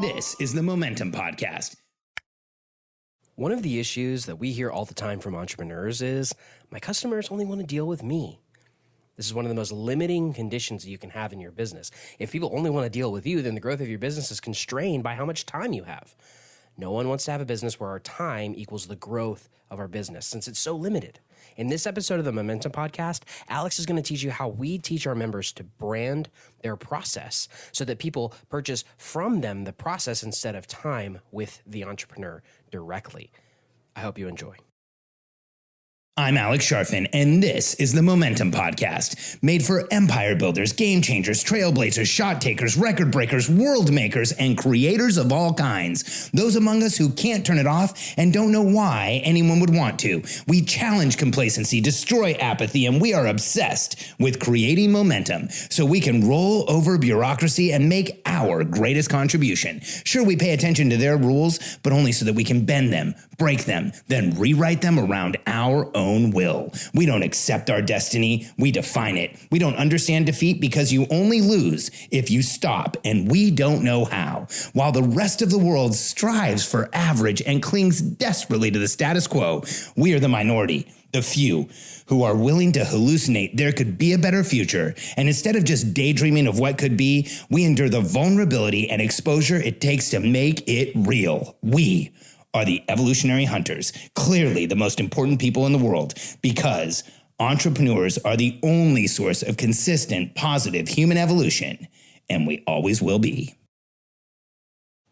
This is the Momentum Podcast. One of the issues that we hear all the time from entrepreneurs is, my customers only want to deal with me. This is one of the most limiting conditions that you can have in your business. If people only want to deal with you, then the growth of your business is constrained by how much time you have. No one wants to have a business where our time equals the growth of our business, since it's so limited. In this episode of the Momentum Podcast, Alex is going to teach you how we teach our members to brand their process so that people purchase from them the process instead of time with the entrepreneur directly. I hope you enjoy. I'm Alex Charfen, and this is the Momentum Podcast, made for empire builders, game changers, trailblazers, shot takers, record breakers, world makers, and creators of all kinds. Those among us who can't turn it off and don't know why anyone would want to. We challenge complacency, destroy apathy, and we are obsessed with creating momentum so we can roll over bureaucracy and make our greatest contribution. Sure, we pay attention to their rules, but only so that we can bend them, break them, then rewrite them around our own will. We don't accept our destiny, we define it. We don't understand defeat because you only lose if you stop, and we don't know how. While the rest of the world strives for average and clings desperately to the status quo, we are the minority, the few, who are willing to hallucinate there could be a better future. And instead of just daydreaming of what could be, we endure the vulnerability and exposure it takes to make it real. We are the evolutionary hunters, clearly the most important people in the world, because entrepreneurs are the only source of consistent, positive human evolution, and we always will be.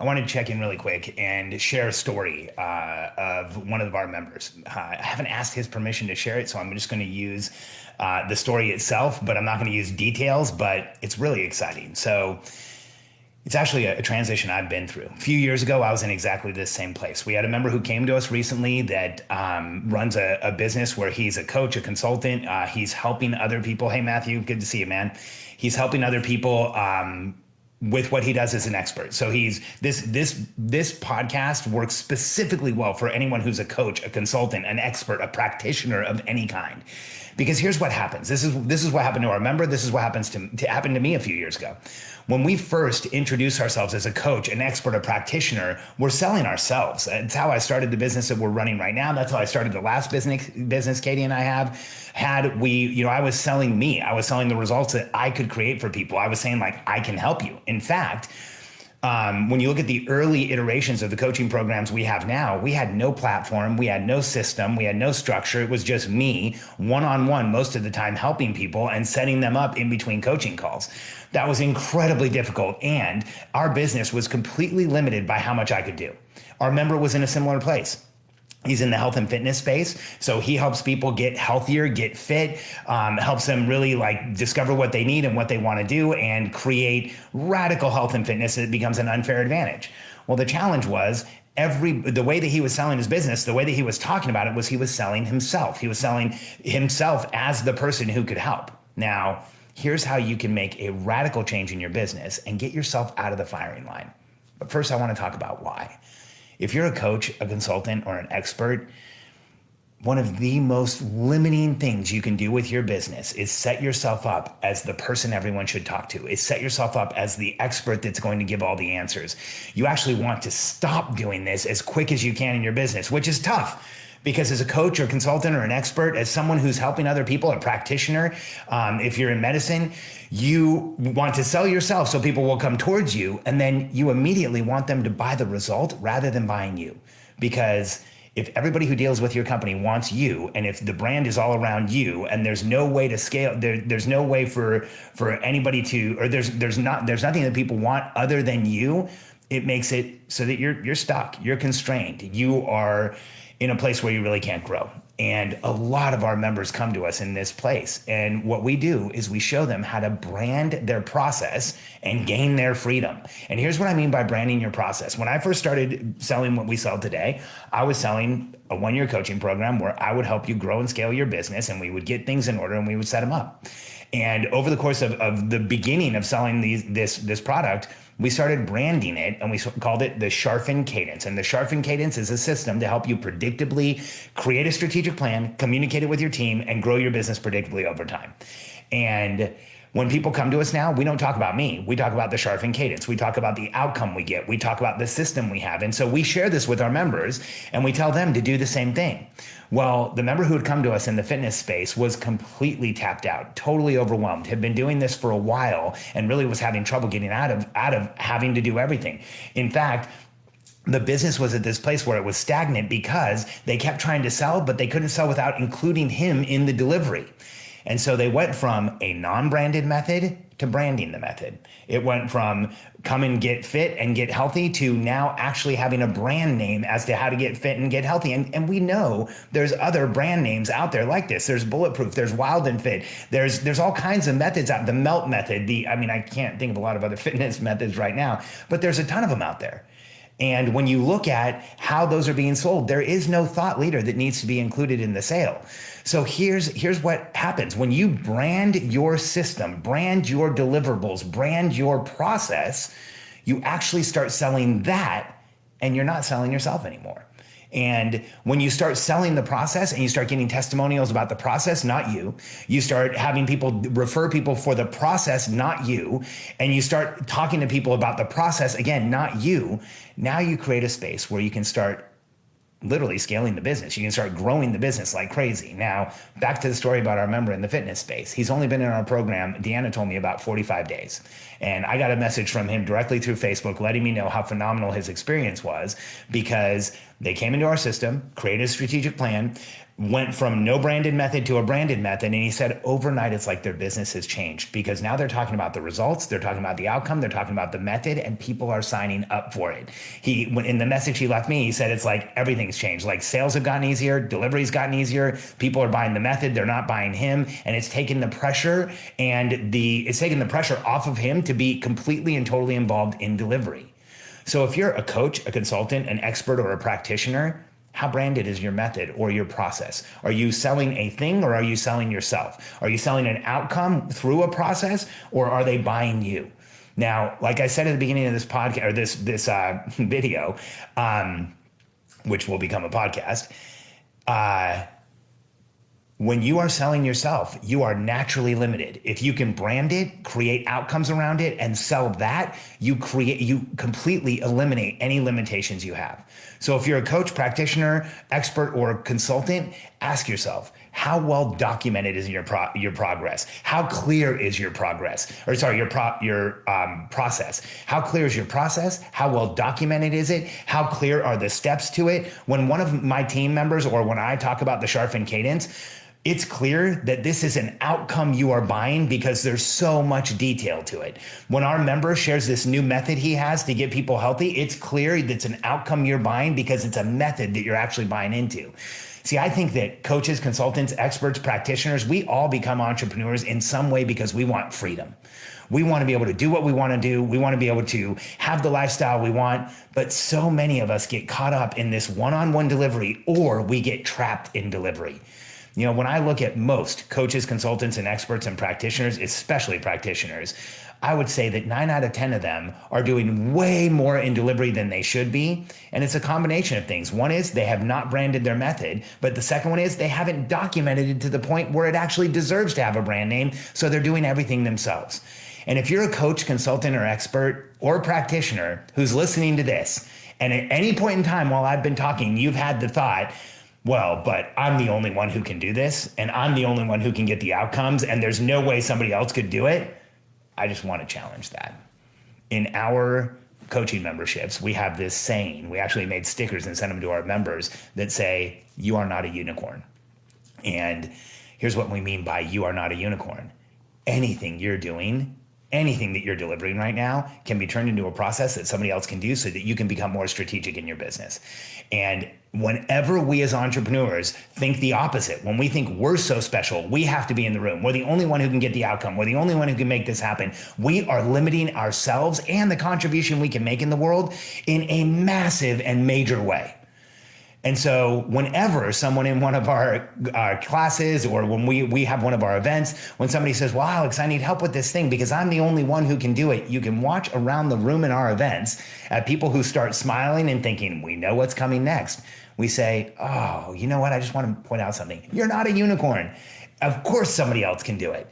I wanted to check in really quick and share a story of one of our members. I haven't asked his permission to share it, so I'm just going to use the story itself, but I'm not going to use details, but it's really exciting. So it's actually a transition I've been through. A few years ago, I was in exactly this same place. We had a member who came to us recently that runs a business where he's a coach, a consultant. He's helping other people. Hey, Matthew, good to see you, man. He's helping other people with what he does as an expert. So this podcast works specifically well for anyone who's a coach, a consultant, an expert, a practitioner of any kind. Because here's what happens. This is what happened to our member. This is what happened to me a few years ago. When we first introduce ourselves as a coach, an expert, a practitioner, we're selling ourselves. It's how I started the business that we're running right now. That's how I started the last business Katie and I had. I was selling me. I was selling the results that I could create for people. I was saying, like, I can help you. In fact, when you look at the early iterations of the coaching programs we have now, we had no platform, we had no system, we had no structure. It was just me one-on-one most of the time helping people and setting them up in between coaching calls. That was incredibly difficult, and our business was completely limited by how much I could do. Our member was in a similar place. He's in the health and fitness space. So he helps people get healthier, get fit, helps them really discover what they need and what they want to do and create radical health and fitness. It becomes an unfair advantage. Well, the challenge was the way that he was selling his business, the way that he was talking about it was he was selling himself. He was selling himself as the person who could help. Now, here's how you can make a radical change in your business and get yourself out of the firing line. But first, I want to talk about why. If you're a coach, a consultant, or an expert, one of the most limiting things you can do with your business is set yourself up as the person everyone should talk to. Is set yourself up as the expert that's going to give all the answers. You actually want to stop doing this as quick as you can in your business, which is tough. Because as a coach or consultant or an expert, as someone who's helping other people, a practitioner, if you're in medicine, you want to sell yourself so people will come towards you, and then you immediately want them to buy the result rather than buying you. Because if everybody who deals with your company wants you, and if the brand is all around you, and there's no way to scale, there's no way for anybody to, or there's nothing that people want other than you, it makes it so that you're stuck, you're constrained, you are in a place where you really can't grow. And a lot of our members come to us in this place. And what we do is we show them how to brand their process and gain their freedom. And here's what I mean by branding your process. When I first started selling what we sell today, I was selling a one-year coaching program where I would help you grow and scale your business, and we would get things in order and we would set them up. And over the course of the beginning of selling this product, we started branding it, and we called it the Charfen Cadence. And the Charfen Cadence is a system to help you predictably create a strategic plan, communicate it with your team, and grow your business predictably over time. And When people come to us now, we don't talk about me. We talk about the Charfen Cadence. We talk about the outcome we get. We talk about the system we have. And so we share this with our members and we tell them to do the same thing. Well, the member who had come to us in the fitness space was completely tapped out, totally overwhelmed, had been doing this for a while and really was having trouble getting out of having to do everything. In fact, the business was at this place where it was stagnant because they kept trying to sell, but they couldn't sell without including him in the delivery. And so they went from a non-branded method to branding the method. It went from come and get fit and get healthy to now actually having a brand name as to how to get fit and get healthy. And we know there's other brand names out there like this. There's Bulletproof, there's Wild and Fit, there's all kinds of methods out. The Melt method, I can't think of a lot of other fitness methods right now, but there's a ton of them out there. And when you look at how those are being sold, there is no thought leader that needs to be included in the sale. So here's what happens. When you brand your system, brand your deliverables, brand your process, you actually start selling that and you're not selling yourself anymore. And when you start selling the process and you start getting testimonials about the process, not you, you start having people refer people for the process, not you, and you start talking to people about the process, again, not you, now you create a space where you can start literally scaling the business. You can start growing the business like crazy. Now, back to the story about our member in the fitness space. He's only been in our program, Deanna told me, about 45 days. And I got a message from him directly through Facebook letting me know how phenomenal his experience was because they came into our system, created a strategic plan, went from no branded method to a branded method. And he said overnight, it's like their business has changed because now they're talking about the results. They're talking about the outcome. They're talking about the method and people are signing up for it. In the message he left me, he said, it's like everything's changed. Like sales have gotten easier. Delivery's gotten easier. People are buying the method. They're not buying him. And it's taken the pressure off of him to be completely and totally involved in delivery. So if you're a coach, a consultant, an expert, or a practitioner, how branded is your method or your process? Are you selling a thing or are you selling yourself? Are you selling an outcome through a process or are they buying you? Now, like I said at the beginning of this podcast or this video, which will become a podcast, when you are selling yourself, you are naturally limited. If you can brand it, create outcomes around it, and sell that, you completely eliminate any limitations you have. So if you're a coach, practitioner, expert, or consultant, ask yourself, how well documented is your progress? How clear is your progress? Your process. How clear is your process? How well documented is it? How clear are the steps to it? When one of my team members or when I talk about the Charfen Cadence, it's clear that this is an outcome you are buying because there's so much detail to it. When our member shares this new method he has to get people healthy, it's clear that it's an outcome you're buying because it's a method that you're actually buying into. See, I think that coaches, consultants, experts, practitioners, we all become entrepreneurs in some way because we want freedom. We want to be able to do what we want to do. We want to be able to have the lifestyle we want. But so many of us get caught up in this one-on-one delivery or we get trapped in delivery. You know, when I look at most coaches, consultants, and experts and practitioners, especially practitioners, I would say that 9 out of 10 of them are doing way more in delivery than they should be. And it's a combination of things. One is they have not branded their method, but the second one is they haven't documented it to the point where it actually deserves to have a brand name. So they're doing everything themselves. And if you're a coach, consultant, or expert or practitioner who's listening to this, and at any point in time while I've been talking, you've had the thought, well, but I'm the only one who can do this, and I'm the only one who can get the outcomes, and there's no way somebody else could do it. I just want to challenge that. In our coaching memberships, we have this saying. We actually made stickers and sent them to our members that say, you are not a unicorn. And here's what we mean by you are not a unicorn. Anything you're doing, anything that you're delivering right now can be turned into a process that somebody else can do so that you can become more strategic in your business. And whenever we as entrepreneurs think the opposite, when we think we're so special, we have to be in the room, we're the only one who can get the outcome, we're the only one who can make this happen, we are limiting ourselves and the contribution we can make in the world in a massive and major way. And so whenever someone in one of our classes or when we have one of our events, when somebody says, well, Alex, I need help with this thing because I'm the only one who can do it, you can watch around the room in our events at people who start smiling and thinking, we know what's coming next. We say, oh, you know what? I just want to point out something. You're not a unicorn. Of course somebody else can do it.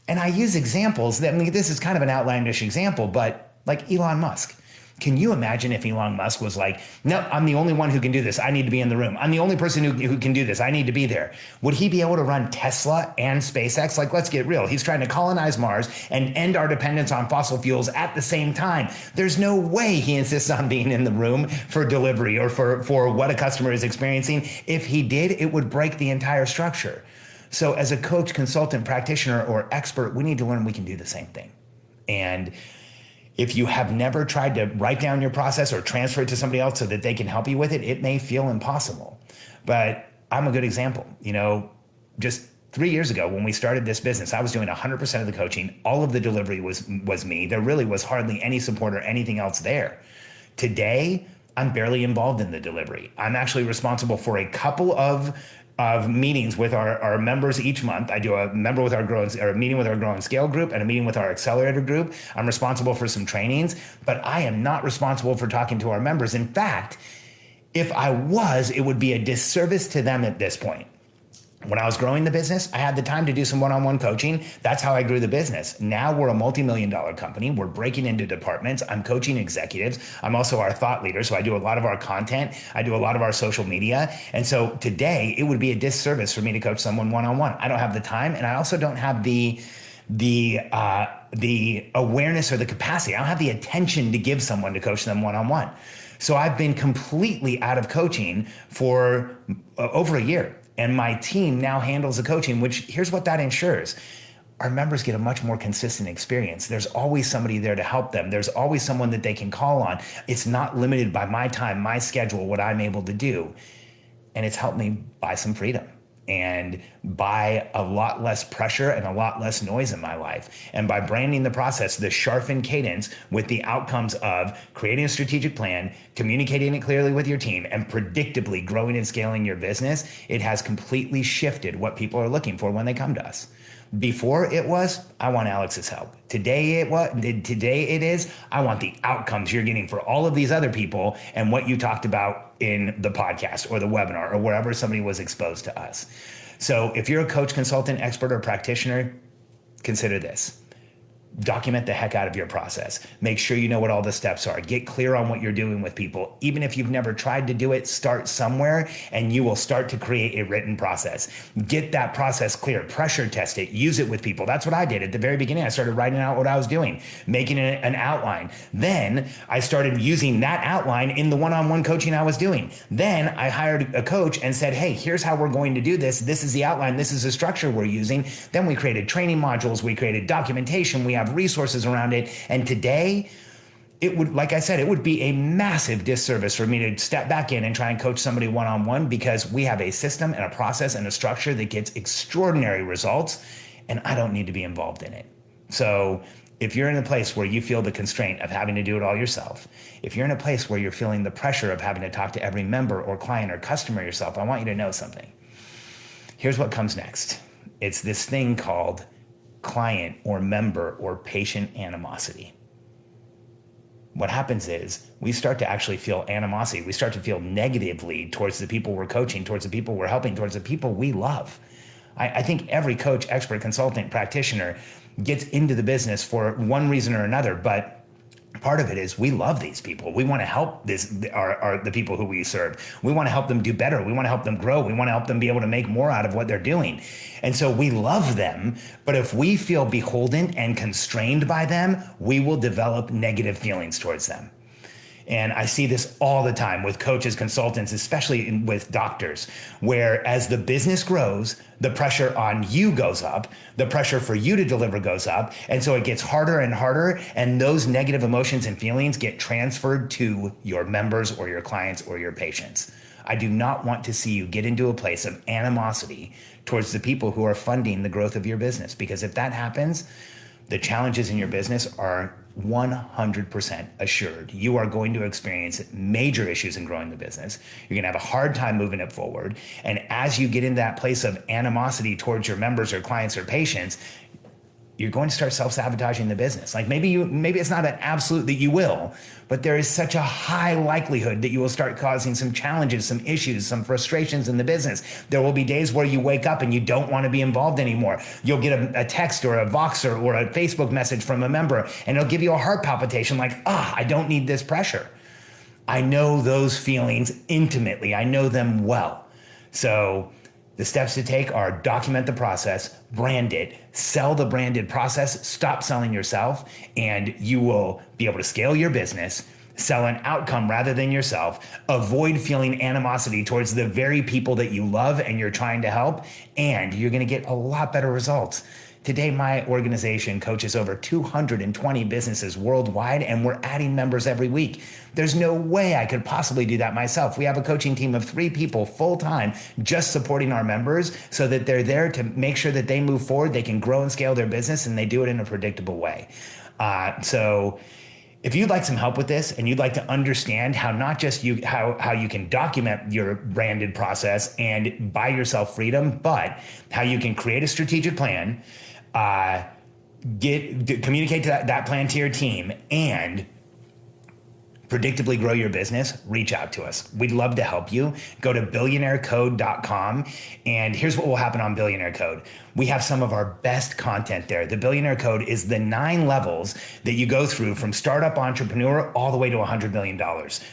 And I use examples that, I mean, this is kind of an outlandish example, but like Elon Musk. Can you imagine if Elon Musk was like, no, I'm the only one who can do this. I need to be in the room. I'm the only person who can do this. I need to be there. Would he be able to run Tesla and SpaceX? Like, let's get real. He's trying to colonize Mars and end our dependence on fossil fuels at the same time. There's no way he insists on being in the room for delivery or for what a customer is experiencing. If he did, it would break the entire structure. So as a coach, consultant, practitioner, or expert, we need to learn we can do the same thing. And if you have never tried to write down your process or transfer it to somebody else so that they can help you with it, it may feel impossible. But I'm a good example. You know, just 3 years ago when we started this business, I was doing 100% of the coaching. All of the delivery was me. There really was hardly any support or anything else there. Today, I'm barely involved in the delivery. I'm actually responsible for a couple of meetings with our members each month. I do a meeting with our Grow and Scale group and a meeting with our accelerator group. I'm responsible for some trainings, but I am not responsible for talking to our members. In fact, if I was, it would be a disservice to them at this point. When I was growing the business, I had the time to do some one-on-one coaching. That's how I grew the business. Now we're a multi-million-dollar company. We're breaking into departments. I'm coaching executives. I'm also our thought leader. So I do a lot of our content. I do a lot of our social media. And so today it would be a disservice for me to coach someone one-on-one. I don't have the time. And I also don't have the awareness or the capacity. I don't have the attention to give someone to coach them one-on-one. So I've been completely out of coaching for over a year. And my team now handles the coaching, which here's what that ensures. Our members get a much more consistent experience. There's always somebody there to help them. There's always someone that they can call on. It's not limited by my time, my schedule, what I'm able to do. And it's helped me buy some freedom and buy a lot less pressure and a lot less noise in my life. And by branding the process, the Charfen Cadence, with the outcomes of creating a strategic plan, communicating it clearly with your team, and predictably growing and scaling your business, it has completely shifted what people are looking for when they come to us. Before it was, I want Alex's help. Today it is, I want the outcomes you're getting for all of these other people and what you talked about in the podcast or the webinar or wherever somebody was exposed to us. So if you're a coach, consultant, expert, or practitioner, consider this. Document the heck out of your process. Make sure you know what all the steps are. Get clear on what you're doing with people. Even if you've never tried to do it, start somewhere and you will start to create a written process. Get that process clear. Pressure test it. Use it with people. That's what I did at the very beginning. I started writing out what I was doing, making an outline. Then I started using that outline in the one-on-one coaching I was doing. Then I hired a coach and said, hey, here's how we're going to do this. This is the outline. This is the structure we're using. Then we created training modules. We created documentation. We have resources around it. And today, it would, like I said, it would be a massive disservice for me to step back in and try and coach somebody one-on-one, because we have a system and a process and a structure that gets extraordinary results, and I don't need to be involved in it. So if you're in a place where you feel the constraint of having to do it all yourself, if you're in a place where you're feeling the pressure of having to talk to every member or client or customer yourself, I want you to know something. Here's what comes next. It's this thing called client or member or patient animosity. What happens is we start to actually feel animosity. We start to feel negatively towards the people we're coaching, towards the people we're helping, towards the people we love. I think every coach, expert, consultant, practitioner gets into the business for one reason or another, but part of it is we love these people. We want to help the people who we serve. We want to help them do better. We want to help them grow. We want to help them be able to make more out of what they're doing. And so we love them, but if we feel beholden and constrained by them, we will develop negative feelings towards them. And I see this all the time with coaches, consultants, especially with doctors, where as the business grows, the pressure on you goes up, the pressure for you to deliver goes up. And so it gets harder and harder. And those negative emotions and feelings get transferred to your members or your clients or your patients. I do not want to see you get into a place of animosity towards the people who are funding the growth of your business, because if that happens, the challenges in your business are 100% assured. You are going to experience major issues in growing the business. You're going to have a hard time moving it forward. And as you get into that place of animosity towards your members or clients or patients, you're going to start self-sabotaging the business. Like maybe it's not an absolute that you will, but there is such a high likelihood that you will start causing some challenges, some issues, some frustrations in the business. There will be days where you wake up and you don't want to be involved anymore. You'll get a text or a Voxer or a Facebook message from a member, and it'll give you a heart palpitation like, I don't need this pressure. I know those feelings intimately. I know them well. So the steps to take are document the process, brand it, sell the branded process, stop selling yourself, and you will be able to scale your business, sell an outcome rather than yourself, avoid feeling animosity towards the very people that you love and you're trying to help, and you're going to get a lot better results. Today, my organization coaches over 220 businesses worldwide, and we're adding members every week. There's no way I could possibly do that myself. We have a coaching team of 3 people full-time just supporting our members so that they're there to make sure that they move forward, they can grow and scale their business, and they do it in a predictable way. So if you'd like some help with this and you'd like to understand how not just how you can document your branded process and buy yourself freedom, but how you can create a strategic plan, communicate that plan to your team, and predictably grow your business, reach out to us. We'd love to help you. Go to billionairecode.com, and here's what will happen on Billionaire Code. We have some of our best content there. The Billionaire Code is the 9 levels that you go through from startup entrepreneur all the way to $100 million.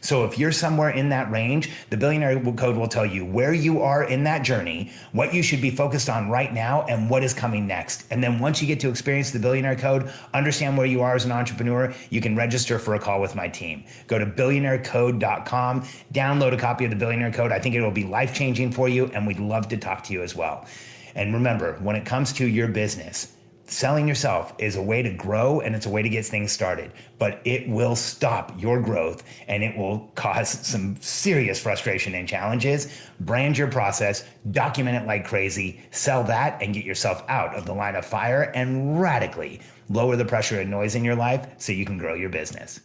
So if you're somewhere in that range, the Billionaire Code will tell you where you are in that journey, what you should be focused on right now, and what is coming next. And then once you get to experience the Billionaire Code, understand where you are as an entrepreneur, you can register for a call with my team. Go to billionairecode.com, download a copy of the Billionaire Code. I think it will be life-changing for you, and we'd love to talk to you as well. And remember, when it comes to your business, selling yourself is a way to grow and it's a way to get things started, but it will stop your growth and it will cause some serious frustration and challenges. Brand your process, document it like crazy, sell that, and get yourself out of the line of fire and radically lower the pressure and noise in your life so you can grow your business.